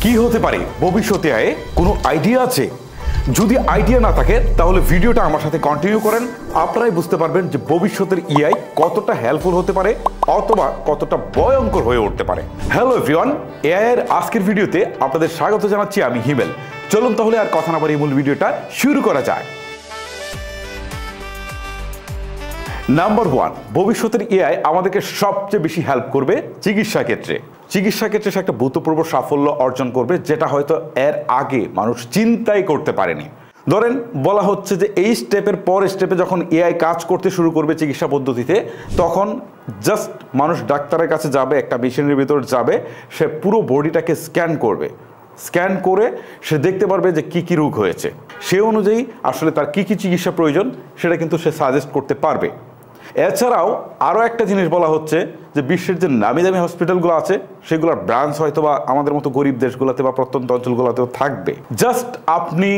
কি হতে পারে ভবিষ্যতে কোনো আইডিয়া আছে? যদি আইডিয়া না থাকে তাহলে ভিডিওটা আমার সাথে কন্টিনিউ করেন, আপনারাই বুঝতে পারবেন যে ভবিষ্যতের এআই কতটা হেল্পফুল হতে পারে অথবা কতটা ভয়ঙ্কর হয়ে উঠতে পারে। হ্যালো এভরিওয়ান, এআই এর আজকের ভিডিওতে আপনাদের স্বাগত জানাচ্ছি আমি হিমেল। চলুন তাহলে আর কথা না বাড়িয়ে মূল ভিডিওটা শুরু করা যায়। নাম্বার 1, ভবিষ্যতের এআই আমাদেরকে সবচেয়ে বেশি হেল্প করবে চিকিৎসা ক্ষেত্রে। চিকিৎসা ক্ষেত্রে সে একটা ভূতপূর্ব সাফল্য অর্জন করবে, যেটা হয়তো এর আগে মানুষ চিন্তাই করতে পারেনি। ধরেন বলা হচ্ছে যে এই স্টেপের পর স্টেপে যখন এআই কাজ করতে শুরু করবে চিকিৎসা পদ্ধতিতে, তখন জাস্ট মানুষ ডাক্তারের কাছে যাবে, একটা মেশিনের ভিতর যাবে, সে পুরো বডিটাকে স্ক্যান করবে। স্ক্যান করে সে দেখতে পারবে যে কি কি রোগ হয়েছে, সে অনুযায়ী আসলে তার কি কি চিকিৎসা প্রয়োজন সেটা কিন্তু সে সাজেস্ট করতে পারবে। এছাড়াও আরও একটা জিনিস বলা হচ্ছে যে বিশ্বের যে নামি দামি হসপিটালগুলো আছে সেগুলোর ব্রাঞ্চ হয়তো বা আমাদের মতো গরিব দেশগুলোতে বা প্রত্যন্ত অঞ্চলগুলোতেও থাকবে। জাস্ট আপনি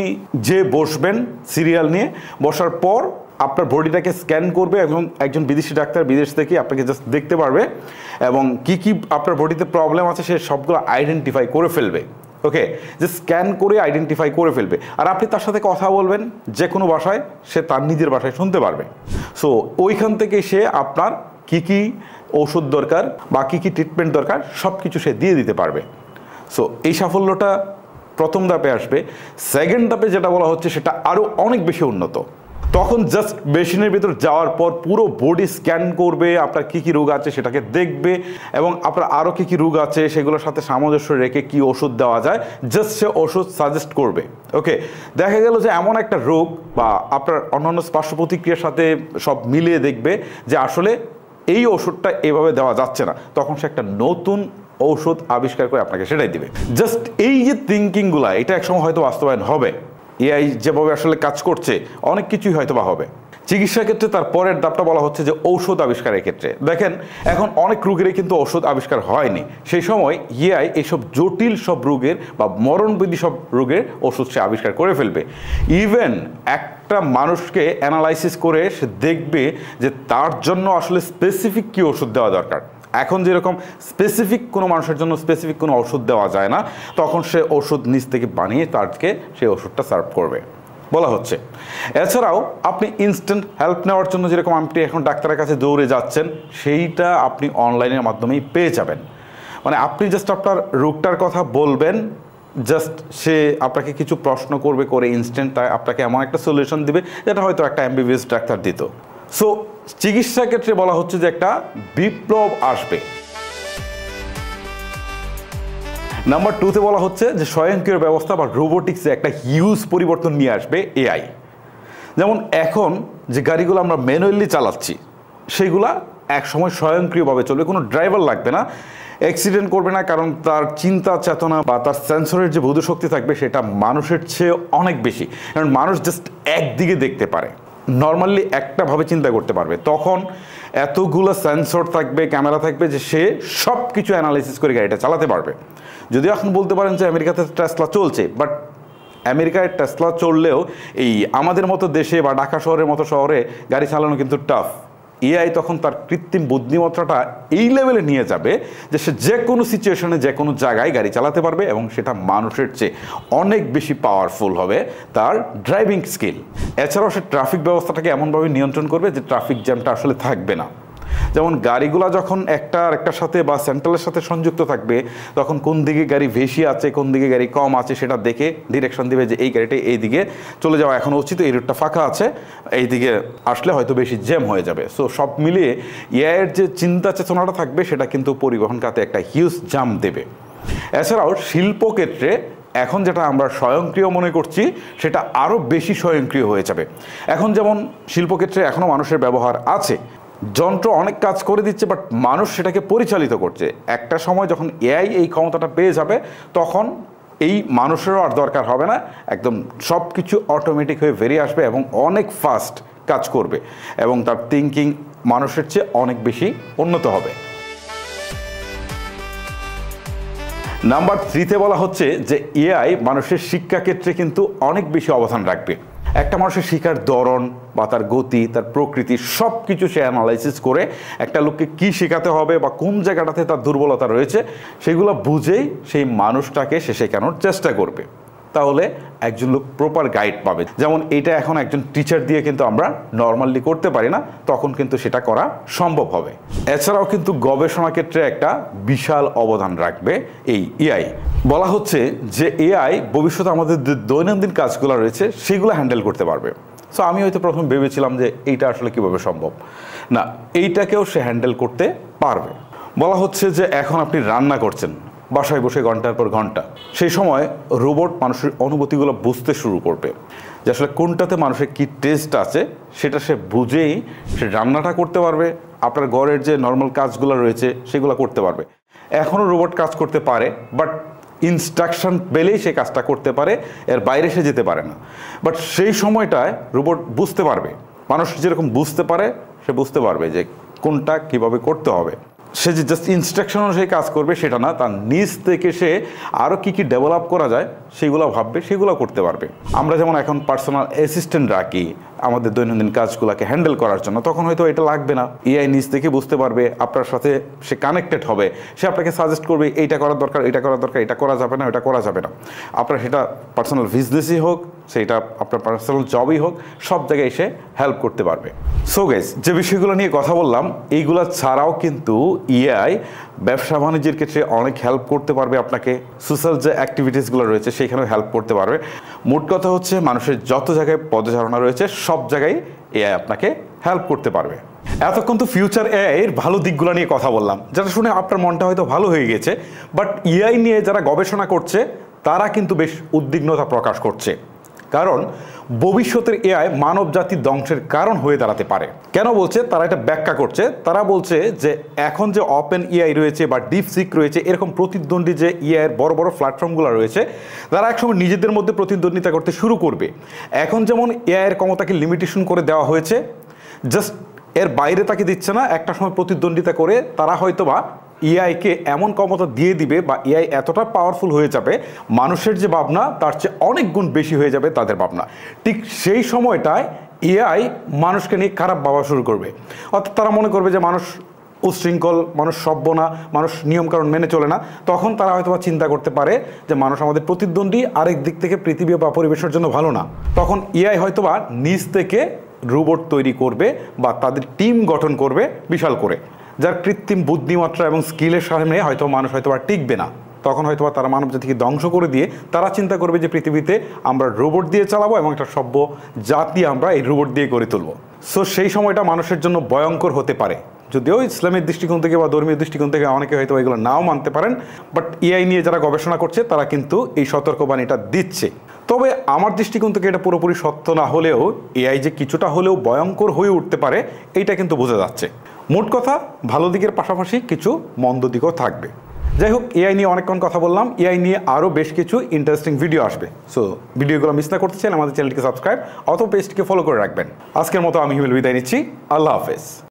যে বসবেন সিরিয়াল নিয়ে, বসার পর আপনার বডিটাকে স্ক্যান করবে এবং একজন বিদেশি ডাক্তার বিদেশ থেকে আপনাকে জাস্ট দেখতে পারবে এবং কি কি আপনার বডিতে প্রবলেম আছে সে সবগুলো আইডেন্টিফাই করে ফেলবে। ওকে, যে স্ক্যান করে আইডেন্টিফাই করে ফেলবে, আর আপনি তার সাথে কথা বলবেন যে কোনো ভাষায়, সে তার নিজের ভাষায় শুনতে পারবে। সো ওইখান থেকে সে আপনার কি কি ওষুধ দরকার বা কী কী ট্রিটমেন্ট দরকার সব কিছু সে দিয়ে দিতে পারবে। সো এই সাফল্যটা প্রথম ধাপে আসবে। সেকেন্ড ধাপে যেটা বলা হচ্ছে সেটা আরও অনেক বেশি উন্নত। তখন জাস্ট মেশিনের ভিতর যাওয়ার পর পুরো বডি স্ক্যান করবে, আপনার কী কী রোগ আছে সেটাকে দেখবে এবং আপনার আরও কী কী রোগ আছে সেগুলোর সাথে সামঞ্জস্য রেখে কী ওষুধ দেওয়া যায় জাস্ট সে ওষুধ সাজেস্ট করবে। ওকে, দেখা গেল যে এমন একটা রোগ বা আপনার অন্যান্য পার্শ্ব প্রতিক্রিয়ার সাথে সব মিলিয়ে দেখবে যে আসলে এই ওষুধটা এভাবে দেওয়া যাচ্ছে না, তখন সে একটা নতুন ঔষধ আবিষ্কার করে আপনাকে সেটাই দিবে। জাস্ট এই যে থিঙ্কিংগুলো, এটা একসময় হয়তো বাস্তবায়ন হবে। এআই যেভাবে আসলে কাজ করছে অনেক কিছুই হয়তো বা হবে। চিকিৎসা ক্ষেত্রে তার পরের ধাপটা বলা হচ্ছে যে ঔষধ আবিষ্কারের ক্ষেত্রে। দেখেন এখন অনেক রোগেরই কিন্তু ঔষধ আবিষ্কার হয়নি, সেই সময় এআই এইসব জটিল সব রোগের বা মরণবিধি সব রোগের ওষুধ সে আবিষ্কার করে ফেলবে। ইভেন একটা মানুষকে অ্যানালাইসিস করে সে দেখবে যে তার জন্য আসলে স্পেসিফিক কী ওষুধ দেওয়া দরকার। এখন যেরকম স্পেসিফিক কোনো মানুষের জন্য স্পেসিফিক কোনো ওষুধ দেওয়া যায় না, তখন সে ওষুধ নিজ থেকে বানিয়ে তাকে সেই ওষুধটা সার্ভ করবে বলা হচ্ছে। এছাড়াও আপনি ইনস্ট্যান্ট হেল্প নেওয়ার জন্য যেরকম আপনি এখন ডাক্তারের কাছে দৌড়ে যাচ্ছেন, সেইটা আপনি অনলাইনের মাধ্যমেই পেয়ে যাবেন। মানে আপনি জাস্ট আপনার রোগটার কথা বলবেন, জাস্ট সে আপনাকে কিছু প্রশ্ন করবে, করে ইনস্ট্যান্ট আপনাকে এমন একটা সলিউশন দিবে যেটা হয়তো একটা এমবিবিএস ডাক্তার দিত। সো চিকিৎসা ক্ষেত্রে বলা হচ্ছে যে একটা বিপ্লব আসবে। নাম্বার 2তে বলা হচ্ছে যে স্বয়ংক্রিয় ব্যবস্থা বা রোবোটিক্সে একটা হিউজ পরিবর্তন নিয়ে আসবে এআই। যেমন এখন যে গাড়িগুলো আমরা ম্যানুয়ালি চালাচ্ছি সেগুলা একসময় স্বয়ংক্রিয়ভাবে চলবে, কোনো ড্রাইভার লাগবে না, অ্যাক্সিডেন্ট করবে না, কারণ তার চিন্তা চেতনা বা তার সেন্সরের যে বোধশক্তি থাকবে সেটা মানুষের চেয়ে অনেক বেশি। কারণ মানুষ জাস্ট একদিকে দেখতে পারে, নর্মালি একটাভাবে চিন্তা করতে পারবে। তখন এতগুলো সেন্সর থাকবে, ক্যামেরা থাকবে যে সে সব কিছু অ্যানালাইসিস করে গাড়িটা চালাতে পারবে। যদিও এখন বলতে পারেন যে আমেরিকাতে টেসলা চলছে, বাট আমেরিকায় টেসলা চললেও এই আমাদের মতো দেশে বা ঢাকা শহরের মতো শহরে গাড়ি চালানো কিন্তু টাফ। এআই তখন তার কৃত্রিম বুদ্ধিমত্তাটা এই লেভেলে নিয়ে যাবে যে সে যে কোনো সিচুয়েশনে যে কোনো জায়গায় গাড়ি চালাতে পারবে এবং সেটা মানুষের চেয়ে অনেক বেশি পাওয়ারফুল হবে তার ড্রাইভিং স্কিল। এছাড়াও সে ট্রাফিক ব্যবস্থাটাকে এমনভাবে নিয়ন্ত্রণ করবে যে ট্রাফিক জ্যামটা আসলে থাকবে না। যেমন গাড়িগুলো যখন একটা আরেকটার সাথে বা সেন্ট্রালের সাথে সংযুক্ত থাকবে, তখন কোন দিকে গাড়ি বেশি আছে কোন দিকে গাড়ি কম আছে সেটা দেখে ডিরেকশন দিবে যে এই গাড়িটা এই দিকে চলে যাওয়া এখন উচিত, এই রুটটা ফাঁকা আছে, এই দিকে আসলে হয়তো বেশি জ্যাম হয়ে যাবে। সো সব মিলিয়ে এআইয়ের যে চিন্তা চেতনাটা থাকবে সেটা কিন্তু পরিবহন খাতে একটা হিউজ জাম্প দেবে। এছাড়াও শিল্পক্ষেত্রে এখন যেটা আমরা স্বয়ংক্রিয় মনে করছি সেটা আরও বেশি স্বয়ংক্রিয় হয়ে যাবে। এখন যেমন শিল্পক্ষেত্রে এখনও মানুষের ব্যবহার আছে, যন্ত্র অনেক কাজ করে দিচ্ছে, বাট মানুষ সেটাকে পরিচালিত করছে। একটা সময় যখন এআই এই ক্ষমতাটা পেয়ে যাবে তখন এই মানুষেরও আর দরকার হবে না, একদম সব কিছু অটোমেটিক হয়ে বেরিয়ে আসবে এবং অনেক ফাস্ট কাজ করবে এবং তার থিঙ্কিং মানুষের চেয়ে অনেক বেশি উন্নত হবে। নাম্বার 3তে বলা হচ্ছে যে এআই মানুষের শিক্ষাক্ষেত্রে কিন্তু অনেক বেশি অবদান রাখবে। একটা মানুষের শিখার ধরন বা তার গতি, তার প্রকৃতি সব কিছু সে অ্যানালাইসিস করে একটা লোককে কি শেখাতে হবে বা কোন জায়গাটাতে তার দুর্বলতা রয়েছে সেগুলো বুঝেই সেই মানুষটাকে সে শেখানোর চেষ্টা করবে। তাহলে একজন লোক প্রপার গাইড পাবে। যেমন এটা এখন একজন টিচার দিয়ে কিন্তু আমরা নর্মালি করতে পারি না, তখন কিন্তু সেটা করা সম্ভব হবে। এছাড়াও কিন্তু গবেষণা ক্ষেত্রে একটা বিশাল অবদান রাখবে এই এআই। বলা হচ্ছে যে এআই ভবিষ্যতে আমাদের যে দৈনন্দিন কাজগুলো রয়েছে সেগুলো হ্যান্ডেল করতে পারবে। সো আমি হয়তো প্রথম ভেবেছিলাম যে এইটা আসলে কীভাবে সম্ভব, না এইটাকেও সে হ্যান্ডেল করতে পারবে। বলা হচ্ছে যে এখন আপনি রান্না করছেন বাসায় বসে ঘন্টার পর ঘন্টা, সেই সময় রোবট মানুষের অনুভূতিগুলো বুঝতে শুরু করবে, যে আসলে কোনটাতে মানুষের কী টেস্ট আছে সেটা সে বুঝেই সে রান্নাটা করতে পারবে, আপনার ঘরের যে নর্মাল কাজগুলো রয়েছে সেগুলো করতে পারবে। এখনও রোবট কাজ করতে পারে, বাট ইনস্ট্রাকশন পেলেই সে কাজটা করতে পারে, এর বাইরে সে যেতে পারে না। বাট সেই সময়টায় রোবট বুঝতে পারবে, মানুষ যেরকম বুঝতে পারে সে বুঝতে পারবে যে কোনটা কিভাবে করতে হবে। সে যে জাস্ট ইনস্ট্রাকশন অনুযায়ী কাজ করবে সেটা না, তার নিজ থেকে সে আরও কী কী ডেভেলপ করা যায় সেগুলো ভাববে, সেগুলো করতে পারবে। আমরা যেমন এখন পার্সোনাল অ্যাসিস্ট্যান্ট রাখি আমাদের দৈনন্দিন কাজগুলোকে হ্যান্ডেল করার জন্য, তখন হয়তো এটা লাগবে না, এআই নিজ থেকে বুঝতে পারবে, আপনার সাথে সে কানেক্টেড হবে, সে আপনাকে সাজেস্ট করবে এইটা করার দরকার, এটা করার দরকার, এটা করা যাবে না, এটা করা যাবে না। আপনার সেটা পার্সোনাল বিজনেসই হোক, সেটা আপনার পার্সোনাল জবই হোক, সব জায়গায় এসে হেল্প করতে পারবে। সো গাইস, যে বিষয়গুলো নিয়ে কথা বললাম এইগুলো ছাড়াও কিন্তু এআই ব্যবসা বাণিজ্যের ক্ষেত্রে অনেক হেল্প করতে পারবে আপনাকে, সোশ্যাল যে অ্যাক্টিভিটিসগুলো রয়েছে সেখানেও হেল্প করতে পারবে। মোট কথা হচ্ছে মানুষের যত জায়গায় পদচারণা রয়েছে সব জায়গায় এআই আপনাকে হেল্প করতে পারবে। এতক্ষণ তো ফিউচার এআই এর ভালো দিকগুলো নিয়ে কথা বললাম, যেটা শুনে আপনার মনটা হয়তো ভালো হয়ে গেছে, বাট এআই নিয়ে যারা গবেষণা করছে তারা কিন্তু বেশ উদ্বিগ্নতা প্রকাশ করছে, কারণ ভবিষ্যতের এআই মানব জাতির ধ্বংসের কারণ হয়ে দাঁড়াতে পারে। কেন বলছে তারা এটা ব্যাখ্যা করছে, তারা বলছে যে এখন যে ওপেন এআই রয়েছে বা ডিপসিক রয়েছে, এরকম প্রতিদ্বন্দ্বী যে এআইয়ের বড় বড় প্ল্যাটফর্মগুলো রয়েছে তারা একসময় নিজেদের মধ্যে প্রতিদ্বন্দ্বিতা করতে শুরু করবে। এখন যেমন এআইয়ের ক্ষমতাকে লিমিটেশন করে দেওয়া হয়েছে, জাস্ট এর বাইরে তাকে দিচ্ছে না, একটা সময় প্রতিদ্বন্দ্বিতা করে তারা হয়তোবা এআইকে এমন ক্ষমতা দিয়ে দিবে বা এআই এতটা পাওয়ারফুল হয়ে যাবে মানুষের যে ভাবনা তার চেয়ে অনেক গুণ বেশি হয়ে যাবে তাদের ভাবনা। ঠিক সেই সময়টায় এআই মানুষকে নিয়ে খারাপ ভাবা শুরু করবে, অর্থাৎ তারা মনে করবে যে মানুষ উচ্ছৃঙ্খল, মানুষ সভ্য না, মানুষ নিয়মকানুন মেনে চলে না। তখন তারা হয়তো চিন্তা করতে পারে যে মানুষ আমাদের প্রতিদ্বন্দ্বী, আরেক দিক থেকে পৃথিবী বা পরিবেশের জন্য ভালো না। তখন এআই হয়তোবা নিজ থেকে রোবট তৈরি করবে বা তাদের টিম গঠন করবে বিশাল করে, যার কৃত্রিম বুদ্ধিমাত্রা এবং স্কিলের সামনে হয়তো মানুষ হয়তো আর টিকবে না। তখন হয়তো তারা মানব জাতিকে ধ্বংস করে দিয়ে তারা চিন্তা করবে যে পৃথিবীতে আমরা রোবট দিয়ে চালাবো এবং একটা সভ্য জাতি আমরা এই রোবট দিয়ে গড়ে তুলব। সো সেই সময়টা মানুষের জন্য ভয়ঙ্কর হতে পারে, যদিও ইসলামের দৃষ্টিকোণ থেকে বা ধর্মীয় দৃষ্টিকোণ থেকে অনেকে হয়তো এগুলো নাও মানতে পারেন, বাট এআই নিয়ে যারা গবেষণা করছে তারা কিন্তু এই সতর্কবাণীটা দিচ্ছে। তবে আমার দৃষ্টিকোণ থেকে এটা পুরোপুরি সত্য না হলেও এআই যে কিছুটা হলেও ভয়ঙ্কর হয়ে উঠতে পারে এইটা কিন্তু বোঝা যাচ্ছে। মোট কথা ভালো দিকের পাশাপাশি কিছু মন্দ দিকও থাকবে। যাই হোক, এআই নিয়ে অনেকক্ষণ কথা বললাম, এআই নিয়ে আরও বেশ কিছু ইন্টারেস্টিং ভিডিও আসবে। সো ভিডিওগুলো মিস না করতে চাইলে আমাদের চ্যানেলটিকে সাবস্ক্রাইব অথবা পেজটিকে ফলো করে রাখবেন। আজকের মতো আমি হিমেল বিদায় নিচ্ছি, আল্লাহ হাফেজ।